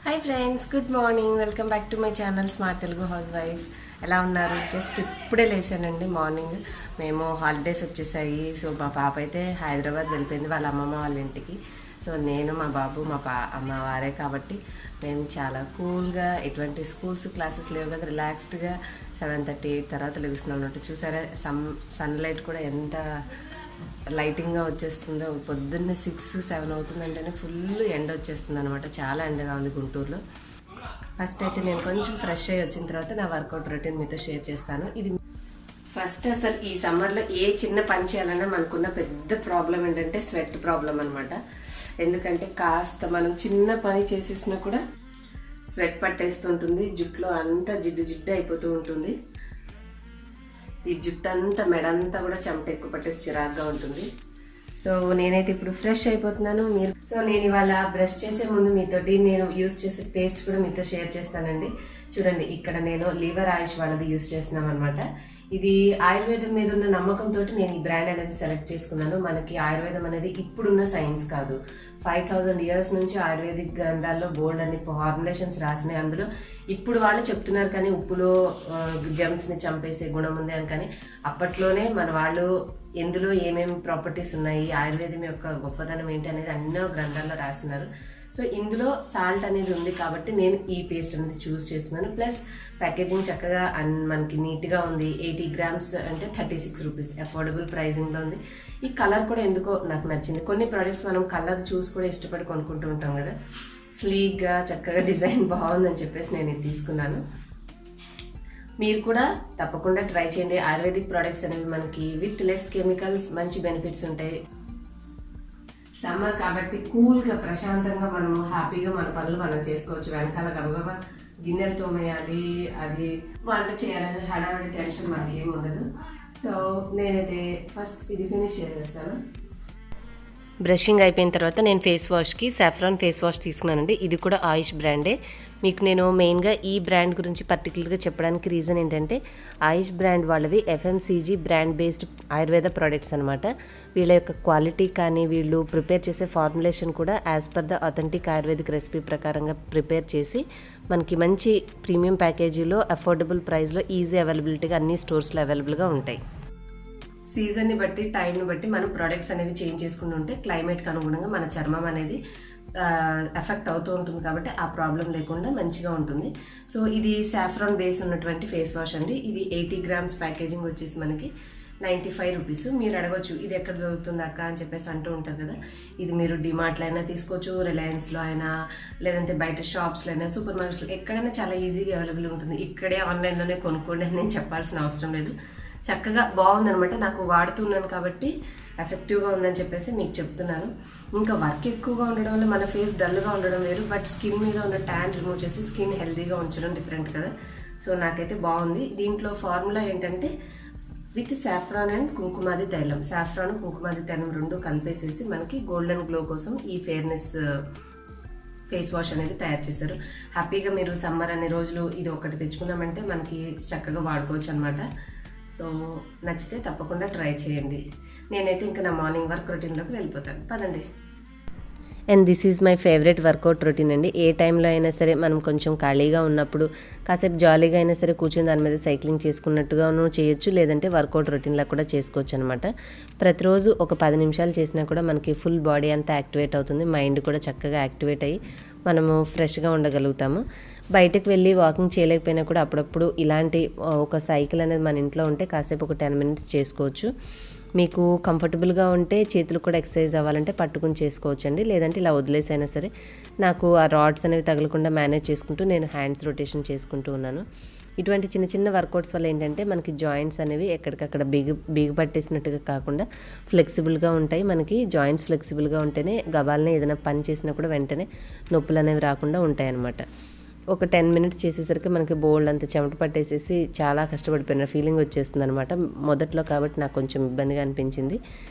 Hi friends, good morning. Welcome back to my channel smart Telugu house wife. ఎలా ఉన్నారు? Just ఇప్పుడే లేసానండి. Morning మేము holidays వచ్చేసాయి. సో మా పాప అయితే హైదరాబాద్ వెళ్ళిపోయింది వాళ్ళ అమ్మమ్మ వాళ్ళ ఇంటికి. సో నేను మా బాబు మా వారే కాబట్టి మేము చాలా కూల్గా, ఎటువంటి స్కూల్స్ క్లాసెస్ లేవు కదా, రిలాక్స్డ్గా 7:30 8 తర్వాత లెగుస్తున్నాం అన్నట్టు. చూసారా సన్లైట్ కూడా ఎంత లైటింగ్గా వచ్చేస్తుందో. పొద్దున్నే 6 7 అవుతుందంటేనే ఫుల్ ఎండ వచ్చేస్తుంది అనమాట. చాలా ఎండగా ఉంది గుంటూరులో. ఫస్ట్ అయితే నేను కొంచెం ఫ్రెష్ అయ్యి వచ్చిన తర్వాత నా వర్కౌట్ రొటీన్ మీతో షేర్ చేస్తాను. ఇది ఫస్ట్ అసలు ఈ సమ్మర్లో ఏ చిన్న పని చేయాలన్నా మనకున్న పెద్ద ప్రాబ్లం ఏంటంటే స్వెట్ ప్రాబ్లం అనమాట. ఎందుకంటే కాస్త మనం చిన్న పని చేసేసినా కూడా స్వెట్ పట్టేస్తుంటుంది, జుట్టులో అంతా జిడ్డు జిడ్డు అయిపోతూ ఉంటుంది. ఈ జుట్టు అంతా మెడంతా కూడా చెమట ఎక్కువ పట్టేసి చిరాగ్గా ఉంటుంది. సో నేనైతే ఇప్పుడు ఫ్రెష్ అయిపోతున్నాను. నేను ఇవాళ బ్రష్ చేసే ముందు మీతోటి నేను యూస్ చేసే పేస్ట్ కూడా మీతో షేర్ చేస్తానండి. చూడండి, ఇక్కడ నేను లివర్ ఆయుష్ వాళ్ళది యూస్ చేస్తున్నాం అనమాట. ఇది ఆయుర్వేదం మీద ఉన్న నమ్మకంతో నేను ఈ బ్రాండ్ అనేది సెలెక్ట్ చేసుకున్నాను. మనకి ఆయుర్వేదం అనేది ఇప్పుడున్న సైన్స్ కాదు, 5000 years నుంచి ఆయుర్వేదిక్ గ్రంథాల్లో బోల్డ్ అన్ని ఫార్ములేషన్స్ రాసినాయి. అందులో ఇప్పుడు వాళ్ళు చెప్తున్నారు కానీ ఉప్పులో జెమ్స్ని చంపేసే గుణం ఉంది అని. కానీ అప్పట్లోనే మన వాళ్ళు ఎందులో ఏమేమి ప్రాపర్టీస్ ఉన్నాయి, ఆయుర్వేదం యొక్క గొప్పతనం ఏంటి అనేది ఎన్నో గ్రంథాల్లో రాస్తున్నారు. సో ఇందులో సాల్ట్ అనేది ఉంది కాబట్టి నేను ఈ పేస్ట్ అనేది చూస్ చేస్తున్నాను. ప్లస్ ప్యాకేజింగ్ చక్కగా మనకి నీట్గా ఉంది. 80 grams అంటే 36 rupees, అఫోర్డబుల్ ప్రైజింగ్లో ఉంది. ఈ కలర్ కూడా ఎందుకో నాకు నచ్చింది. కొన్ని ప్రోడక్ట్స్ మనం కలర్ చూసి కూడా ఇష్టపడి కొనుక్కుంటూ ఉంటాం కదా. స్లీక్గా చక్కగా డిజైన్ బాగుందని చెప్పేసి నేను ఇది తీసుకున్నాను. మీరు కూడా తప్పకుండా ట్రై చేయండి. ఆయుర్వేదిక్ ప్రోడక్ట్స్ అనేవి మనకి విత్ లెస్ కెమికల్స్ మంచి బెనిఫిట్స్ ఉంటాయి. సమ్మర్ కాబట్టి కూల్గా ప్రశాంతంగా మనం హ్యాపీగా మన పనులు మనం చేసుకోవచ్చు. వెనకాల గబగబా గిన్నెలు తోమేయాలి, అది వంట చేయాలని హడావిడి టెన్షన్ మనకి ఏమి ఉండదు. సో నేనైతే ఫస్ట్ ఇది ఫినిష్ చేసేస్తాను. బ్రషింగ్ అయిపోయిన తర్వాత నేను ఫేస్ వాష్కి సాఫ్రాన్ ఫేస్ వాష్ తీసుకున్నానండి. ఇది కూడా ఆయుష్ బ్రాండే. మీకు నేను మెయిన్గా ఈ బ్రాండ్ గురించి పర్టికులర్గా చెప్పడానికి రీజన్ ఏంటంటే, ఆయుష్ బ్రాండ్ వాళ్ళవి FMCG brand based Ayurveda products అనమాట. వీళ్ళ యొక్క క్వాలిటీ కానీ వీళ్ళు ప్రిపేర్ చేసే ఫార్ములేషన్ కూడా as per the authentic ayurvedic recipe ప్రకారంగా ప్రిపేర్ చేసి మనకి మంచి ప్రీమియం ప్యాకేజీలో అఫోర్డబుల్ ప్రైస్లో ఈజీ అవైలబిలిటీగా అన్ని స్టోర్స్లో అవైలబుల్గా ఉంటాయి. సీజన్ని బట్టి, టైంని బట్టి మనం ప్రోడక్ట్స్ అనేవి చేంజ్ చేసుకుంటూ ఉంటే క్లైమేట్కి అనుగుణంగా మన చర్మం అనేది ఎఫెక్ట్ అవుతూ ఉంటుంది కాబట్టి ఆ ప్రాబ్లం లేకుండా మంచిగా ఉంటుంది. సో ఇది సాఫ్రాన్ బేస్ ఉన్నటువంటి ఫేస్ వాష్ అండి. ఇది 80 grams ప్యాకేజింగ్ వచ్చేసి మనకి 95 rupees. మీరు అడగవచ్చు ఇది ఎక్కడ దొరుకుతుంది అక్క అని చెప్పేసి అంటూ ఉంటారు కదా. ఇది మీరు డిమార్ట్లో అయినా తీసుకోవచ్చు, రిలయన్స్లో అయినా, లేదంటే బయట షాప్స్లో అయినా, సూపర్ మార్కెట్స్లో ఎక్కడైనా చాలా ఈజీగా అవైలబుల్ ఉంటుంది. ఇక్కడే ఆన్లైన్లోనే కొనుక్కోండి అని నేను చెప్పాల్సిన అవసరం లేదు. చక్కగా బాగుందనమాట. నాకు వాడుతున్నాను కాబట్టి ఎఫెక్టివ్గా ఉందని చెప్పేసి మీకు చెప్తున్నాను. ఇంకా వర్క్ ఎక్కువగా ఉండడం వల్ల మన ఫేస్ డల్గా ఉండడం వేరు, బట్ స్కిన్ మీద ఉన్న ట్యాన్ రిమూవ్ చేసి స్కిన్ హెల్తీగా ఉంచడం డిఫరెంట్ కదా. సో నాకైతే బాగుంది. దీంట్లో ఫార్ములా ఏంటంటే విత్ సాఫ్రాన్ అండ్ కుంకుమాది తైలం, సాఫ్రాన్ కుంకుమాది తైలం రెండు కలిపేసేసి మనకి గోల్డెన్ గ్లో కోసం ఈ ఫేర్నెస్ ఫేస్ వాష్ అనేది తయారు చేశారు. హ్యాపీగా మీరు సమ్మర్ అనే రోజులు ఇది ఒకటి తెచ్చుకున్నామంటే మనకి చక్కగా వాడుకోవచ్చు అనమాట. సో నచ్చితే తప్పకుండా ట్రై చేయండి. నేనైతే ఇంకా నా మార్నింగ్ వర్క్ రొటీన్లోకి వెళ్ళిపోతాను. పదండి. And this is my favourite work out routine అండి. ఏ టైంలో అయినా సరే మనం కొంచెం ఖాళీగా ఉన్నప్పుడు కాసేపు జాలీగా అయినా సరే కూర్చొని దాని మీద సైక్లింగ్ చేసుకున్నట్టుగాను చేయొచ్చు, లేదంటే వర్కౌట్ రొటీన్లా కూడా చేసుకోవచ్చు అనమాట. ప్రతిరోజు ఒక 10 నిమిషాలు చేసినా కూడా మనకి ఫుల్ బాడీ అంతా యాక్టివేట్ అవుతుంది, మైండ్ కూడా చక్కగా యాక్టివేట్ అయ్యి మనము ఫ్రెష్గా ఉండగలుగుతాము. బయటకు వెళ్ళి వాకింగ్ చేయలేకపోయినా కూడా అప్పుడప్పుడు ఇలాంటి ఒక సైకిల్ అనేది మన ఇంట్లో ఉంటే కాసేపు ఒక 10 minutes చేసుకోవచ్చు. మీకు కంఫర్టబుల్గా ఉంటే చేతులు కూడా ఎక్సర్సైజ్ అవ్వాలంటే పట్టుకుని చేసుకోవచ్చు అండి, లేదంటే ఇలా వదిలేసైనా సరే. నాకు ఆ రాడ్స్ అనేవి తగలకుండా మేనేజ్ చేసుకుంటూ నేను హ్యాండ్స్ రొటేషన్ చేసుకుంటూ ఉన్నాను. ఇటువంటి చిన్న చిన్న వర్కౌట్స్ వల్ల ఏంటంటే మనకి జాయింట్స్ అనేవి ఎక్కడికక్కడ బిగపట్టేసినట్టుగా కాకుండా ఫ్లెక్సిబుల్గా ఉంటాయి. మనకి జాయింట్స్ ఫ్లెక్సిబుల్గా ఉంటేనే గబాలనే ఏదైనా పని చేసినా కూడా వెంటనే నొప్పులు అనేవి రాకుండా ఉంటాయి అన్నమాట. ఒక 10 minutes చేసేసరికి మనకి బోల్డ్ అంత చెమట పట్టేసేసి చాలా కష్టపడిపోయిన ఫీలింగ్ వచ్చేస్తుంది అనమాట. మొదట్లో కాబట్టి నాకు కొంచెం ఇబ్బందిగా అనిపించింది.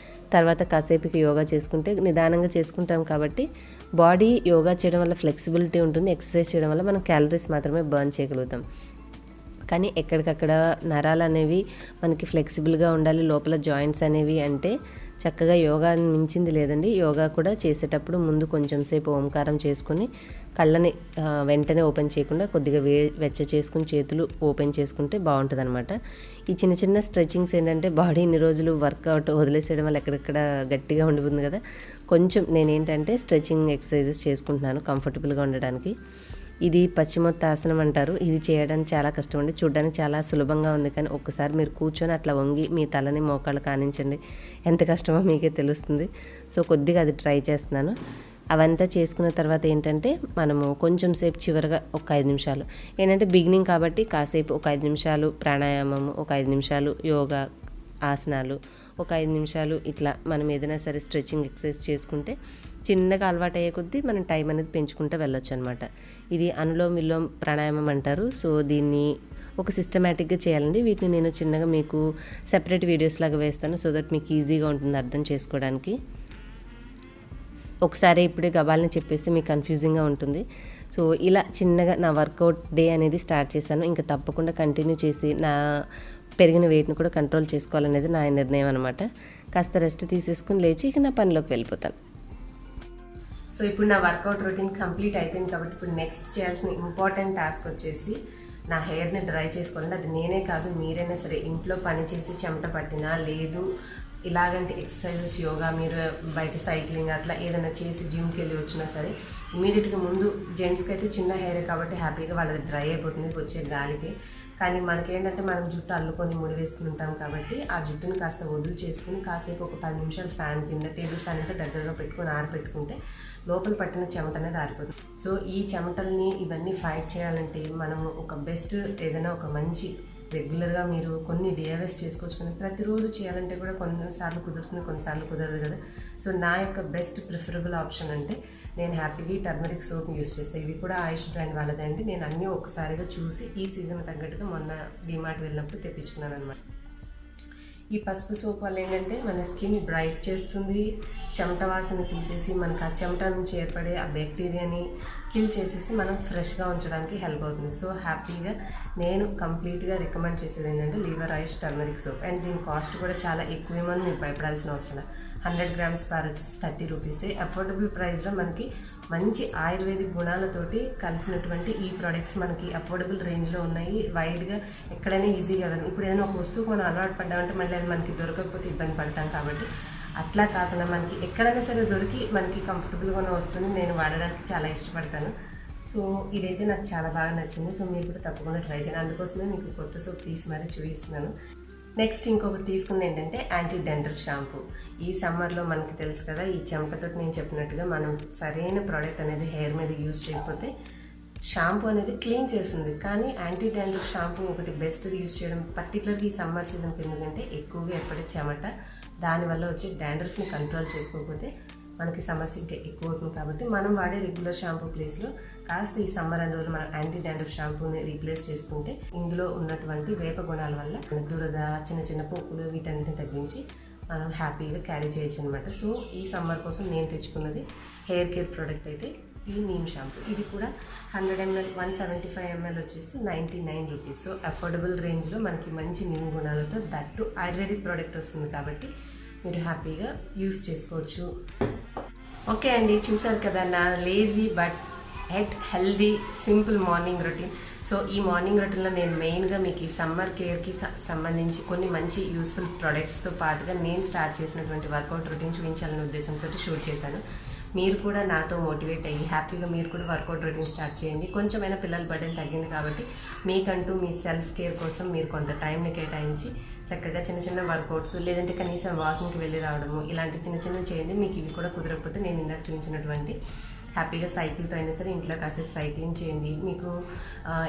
తర్వాత కాసేపుకి యోగా చేసుకుంటే నిదానంగా చేసుకుంటాం కాబట్టి బాడీ యోగా చేయడం వల్ల ఫ్లెక్సిబిలిటీ ఉంటుంది. ఎక్సర్సైజ్ చేయడం వల్ల మనం క్యాలరీస్ మాత్రమే బర్న్ చేయగలుగుతాం. కానీ ఎక్కడికక్కడ నరాలు అనేవి మనకి ఫ్లెక్సిబుల్గా ఉండాలి, లోపల జాయింట్స్ అనేవి అంటే చక్కగా యోగా మించింది లేదండి. యోగా కూడా చేసేటప్పుడు ముందు కొంచెం సేపు ఓంకారం చేసుకుని కళ్ళని వెంటనే ఓపెన్ చేయకుండా కొద్దిగా వెచ్చ చేసుకుని చేతులు ఓపెన్ చేసుకుంటే బాగుంటుంది అనమాట. ఈ చిన్న చిన్న స్ట్రెచ్చింగ్స్ ఏంటంటే బాడీ ఇన్ని రోజులు వర్కౌట్ వదిలేసేయడం వల్ల ఎక్కడెక్కడ గట్టిగా ఉండిపోతుంది కదా, కొంచెం నేనేంటంటే స్ట్రెచ్చింగ్ ఎక్సర్సైజెస్ చేసుకుంటున్నాను కంఫర్టబుల్గా ఉండడానికి. ఇది పశ్చిమోత్తాసనం అంటారు. ఇది చేయడానికి చాలా కష్టం అండి. చూడడానికి చాలా సులభంగా ఉంది, కానీ ఒక్కసారి మీరు కూర్చొని అట్లా వంగి మీ తలని మోకాళ్ళు కానించండి, ఎంత కష్టమో మీకే తెలుస్తుంది. సో కొద్దిగా అది ట్రై చేస్తున్నాను. అవంతా చేసుకున్న తర్వాత ఏంటంటే మనము కొంచెం సేపు చివరిగా ఒక 5 నిమిషాలు ఏంటంటే బిగినింగ్ కాబట్టి కాసేపు ఒక 5 నిమిషాలు ప్రాణాయామము, ఒక 5 నిమిషాలు యోగా ఆసనాలు, ఒక 5 నిమిషాలు ఇట్లా మనం ఏదైనా సరే స్ట్రెచ్చింగ్ ఎక్సర్సైజ్ చేసుకుంటే చిన్నగా అలవాటు అయ్యే కొద్దీ మనం టైం అనేది పెంచుకుంటూ వెళ్ళొచ్చు అనమాట. ఇది అనులోమ్ విలోమ్ ప్రాణాయామం అంటారు. సో దీన్ని ఒక సిస్టమేటిక్గా చేయాలండి. వీటిని నేను చిన్నగా మీకు సెపరేట్ వీడియోస్ లాగా వేస్తాను, సో దట్ మీకు ఈజీగా ఉంటుంది అర్థం చేసుకోవడానికి. ఒకసారి ఇప్పుడే గబాల్ని చెప్పేస్తే మీకు కన్ఫ్యూజింగ్గా ఉంటుంది. సో ఇలా చిన్నగా నా వర్కౌట్ డే అనేది స్టార్ట్ చేశాను. ఇంకా తప్పకుండా కంటిన్యూ చేసి నా పెరిగిన వెయిట్ని కూడా కంట్రోల్ చేసుకోవాలనేది నా నిర్ణయం అనమాట. కాస్త రెస్ట్ తీసేసుకుని లేచి ఇక నా పనిలోకి వెళ్ళిపోతాను. సో ఇప్పుడు నా వర్కౌట్ రొటీన్ కంప్లీట్ అయిపోయింది కాబట్టి ఇప్పుడు నెక్స్ట్ చేయాల్సిన ఇంపార్టెంట్ టాస్క్ వచ్చేసి నా హెయిర్ని డ్రై చేసుకోవాలండి. అది నేనే కాదు, మీరైనా సరే ఇంట్లో పని చేసి చెమట పట్టినా లేదు ఇలాగంటి ఎక్సర్సైజెస్ యోగా మీరు బయట సైక్లింగ్ అట్లా ఏదైనా చేసి జిమ్కి వెళ్ళి వచ్చినా సరే ఇమీడియట్గా ముందు జెంట్స్కి అయితే చిన్న హెయిర్ కాబట్టి హ్యాపీగా వాళ్ళది డ్రై అయిపోతుంది వచ్చే గాలికి. కానీ మనకేంటంటే మనం జుట్టు అల్లుకొని ముడి వేసుకుని ఉంటాం కాబట్టి ఆ జుట్టుని కాస్త వదులు చేసుకుని కాసేపు ఒక 10 నిమిషాలు ఫ్యాన్ కింద టేబుల్ ఫ్యాన్ అయితే దగ్గరగా పెట్టుకొని ఆరబెట్టుకుంటే లోపల పట్టిన చెమట అనేది ఆరిపోతుంది. సో ఈ చెమటల్ని ఇవన్నీ ఫైట్ చేయాలంటే మనం ఒక బెస్ట్ ఏదైనా ఒక మంచి రెగ్యులర్గా మీరు కొన్ని డిఐవైస్ చేసుకోవచ్చు, కానీ ప్రతిరోజు చేయాలంటే కూడా కొన్నిసార్లు కుదురుతుంది, కొన్నిసార్లు కుదరదు కదా. సో నా యొక్క బెస్ట్ ప్రిఫరబుల్ ఆప్షన్ అంటే నేను హ్యాపీగా టర్మరిక్ సోప్ యూస్ చేస్తాను. ఇవి కూడా ఆయుష్ బ్రాండ్ వాళ్ళదే అండి. నేను అన్నీ ఒక్కసారిగా చూసి ఈ సీజన్ తగ్గట్టుగా మొన్న డిమార్ట్ వెళ్ళినప్పుడు తెప్పించుకున్నాను అనమాట. ఈ పసుపు సోప్ వల్ల ఏంటంటే మన స్కిన్ బ్రైట్ చేస్తుంది, చెమట వాసన తీసేసి మనకు ఆ చెమట నుంచి ఏర్పడే ఆ బ్యాక్టీరియాని కిల్ చేసేసి మనం ఫ్రెష్గా ఉంచడానికి హెల్ప్ అవుతుంది. సో హ్యాపీగా నేను కంప్లీట్గా రికమెండ్ చేసేది ఏంటంటే Lever Ayush turmeric soap. And దీని కాస్ట్ కూడా చాలా ఎక్కువేమని మీరు భయపడాల్సిన అవసరం లేదు. 100 grams పర్ వచ్చేసి 30 రూపీసే. అఫోర్డబుల్ ప్రైస్లో మనకి మంచి ఆయుర్వేదిక్ గుణాలతోటి కలిసినటువంటి ఈ ప్రోడక్ట్స్ మనకి అఫోర్డబుల్ రేంజ్లో ఉన్నాయి. వైడ్గా ఎక్కడైనా ఈజీగా ఇప్పుడు ఏదైనా ఒక వస్తువుకు మనం అలవాటు పడ్డామంటే మళ్ళీ అది మనకి దొరకకపోతే ఇబ్బంది పడతాం కాబట్టి అట్లా కాకుండా మనకి ఎక్కడైనా సరే దొరికి మనకి కంఫర్టబుల్గా ఉన్న వస్తువుని నేను వాడడానికి చాలా ఇష్టపడతాను. సో ఇదైతే నాకు చాలా బాగా నచ్చింది. సో మీరు కూడా తప్పకుండా ట్రై చేయండి. అందుకోసమే మీకు కొత్త సోప్ తీసి మరీ చూపిస్తున్నాను. నెక్స్ట్ ఇంకొకటి తీసుకుంది ఏంటంటే యాంటీ డాండ్రఫ్ షాంపూ. ఈ సమ్మర్లో మనకి తెలుసు కదా, ఈ చెమటతో నేను చెప్పినట్టుగా మనం సరైన ప్రోడక్ట్ అనేది హెయిర్ మీద యూజ్ చేయకపోతే షాంపూ అనేది క్లీన్ చేస్తుంది. కానీ యాంటీ డాండ్రఫ్ షాంపూ ఒకటి బెస్ట్ యూజ్ చేయడం పర్టికులర్గా ఈ సమ్మర్ సీజన్కి ఎందుకంటే ఎక్కువగా ఎప్పటి చెమట దానివల్ల వచ్చే డాండ్రఫ్ని కంట్రోల్ చేసుకోకపోతే మనకి సమస్య ఇంకా ఎక్కువ అవుతుంది. కాబట్టి మనం వాడే రెగ్యులర్ షాంపూ ప్లేస్లో కాస్త ఈ సమ్మర్ అన్ని రోజులు మనం యాంటీ డాండ్రఫ్ షాంపూని రీప్లేస్ చేసుకుంటే ఇందులో ఉన్నటువంటి వేప గుణాల వల్ల దురద చిన్న చిన్న పొక్కులు వీటన్నిటిని తగ్గించి మనం హ్యాపీగా క్యారీ చేయొచ్చు అనమాట. సో ఈ సమ్మర్ కోసం నేను తెచ్చుకున్నది హెయిర్ కేర్ ప్రోడక్ట్ అయితే ఈ నీమ్ షాంపూ. ఇది కూడా 100 ml 175 ml వచ్చేసి 99 రూపీస్. సో అఫోర్డబుల్ రేంజ్లో మనకి మంచి నీమ్ గుణాలతో దట్టు ఆయుర్వేదిక్ ప్రోడక్ట్ వస్తుంది కాబట్టి మీరు హ్యాపీగా యూస్ చేసుకోవచ్చు. ఓకే అండి, చూసారు కదా నా lazy but healthy simple morning routine. So ఈ మార్నింగ్ రొటీన్లో నేను మెయిన్గా మీకు ఈ సమ్మర్ కేర్కి సంబంధించి కొన్ని మంచి యూస్ఫుల్ ప్రోడక్ట్స్తో పాటుగా నేను స్టార్ట్ చేసినటువంటి వర్కౌట్ రొటీన్ చూపించాలనే ఉద్దేశంతో షూట్ చేశాను. మీరు కూడా నాతో మోటివేట్ అయ్యి హ్యాపీగా మీరు కూడా వర్కౌట్ రొటీన్ స్టార్ట్ చేయండి. కొంచెమైనా పిల్లల బర్డెన్ తగ్గింది కాబట్టి మీకంటూ మీ సెల్ఫ్ కేర్ కోసం మీరు కొంత టైంని కేటాయించి చక్కగా చిన్న చిన్న వర్కౌట్స్ లేదంటే కనీసం వాకింగ్కి వెళ్ళి రావడము ఇలాంటి చిన్న చిన్నవి చేయండి. మీకు ఇవి కూడా కుదరకపోతే నేను ఇందాక చూపించినటువంటి హ్యాపీగా సైకిల్తో అయినా సరే ఇంట్లో కాసేపు సైక్లింగ్ చేయండి. మీకు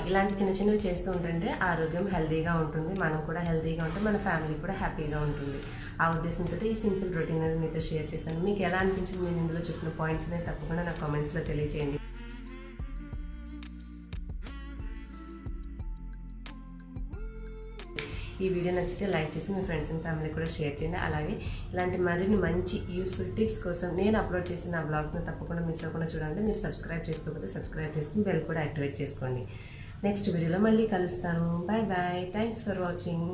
ఇలాంటి చిన్న చిన్నవి చేస్తూ ఉంటుంటే ఆరోగ్యం హెల్తీగా ఉంటుంది, మనం కూడా హెల్తీగా ఉంటే మన ఫ్యామిలీ కూడా హ్యాపీగా ఉంటుంది. ఆ ఉద్దేశంతో ఈ సింపుల్ రొటీన్ అనేది మీతో షేర్ చేశాను. మీకు ఎలా అనిపించింది నేను ఇందులో చెప్పిన పాయింట్స్ని తప్పకుండా నా కామెంట్స్లో తెలియజేయండి. ఈ వీడియో నచ్చితే లైక్ చేసి మీ ఫ్రెండ్స్ అండ్ ఫ్యామిలీ కూడా షేర్ చేయండి. అలాగే ఇలాంటి మరిన్ని మంచి యూస్ఫుల్ టిప్స్ కోసం నేను అప్లోడ్ చేసిన నా బ్లాగ్ని తప్పకుండా మిస్ అవ్వకుండా చూడండి. మీరు సబ్స్క్రైబ్ చేసుకోకపోతే సబ్స్క్రైబ్ చేసుకుని బెల్ కూడా యాక్టివేట్ చేసుకోండి. నెక్స్ట్ వీడియోలో మళ్ళీ కలుస్తాను. Bye bye. Thanks for watching.